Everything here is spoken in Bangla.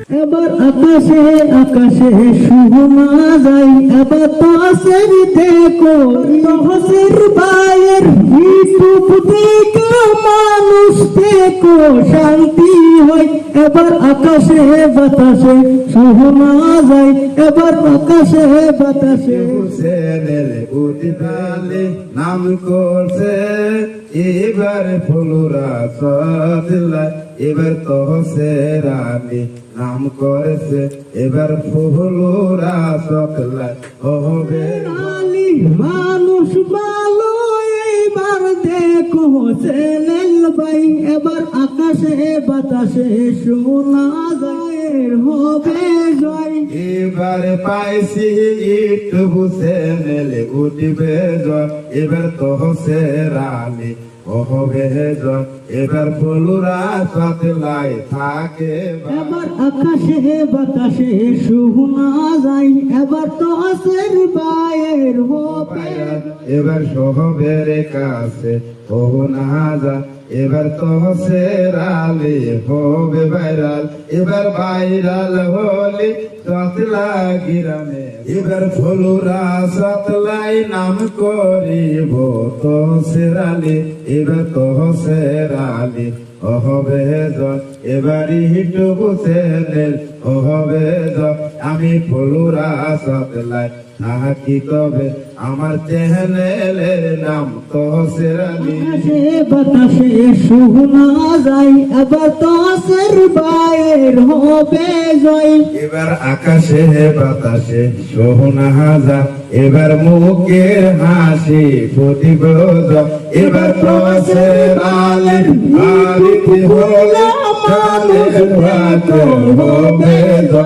এবার আকাশে আকাশে শোনা যায়, এবার তসের দেখো তহসের বাইয়ের ইউটিউব দেখো মানুষ দেখো শান্তি হয়। এবার আকাশে বাতাসে শোনা যায়, এবার আকাশে বাতাসে হুসেনের উদিতালে নাম করছে এবার ফুলরা সদিল্লা, এবার তহসের আলী নাম করেছে এবার ফুলরা সদিল্লা হবে আলী মানুষ ভালো এইবার দেখো ছেলেল ভাই। এবার আকাশে বাতাসে শোনা যায় হবে জয়। এবার পাইছি একটু হুসেনের উঠবে জয়, এবার তহসের আলী হবে জয়, এবার ফুলরা সদিল্লাই থাকে। এবার আকাশে বাতাসে শোনা যায়, এবার তহসের বাইয়ের হবে। এবার সহবের কাছে ও না যা, এবার তহসের আলী হবে ভাইরাল, এবার ভাইরাল হলে সতলা গ্রামে এবার ফুলরা সতলাই নাম করিব তহসের আলী, এবার তহসের আলী হবে জয়, এবার হিটু হুসেনের হবে জয়। আমি ফুলরা সতলাই নাকি তবে আমার চ্যানেলের নাম তহসের আলী। আকাশে বাতাসে শোনা যায়, এবার তহসের বাইয়ের হবে জয়। এবার আকাশে বাতাসে শোনা যায়, এবার মুখের হাসি ফুটিব জয়, এবার তহসের আলী আলী হলে হবে জয়।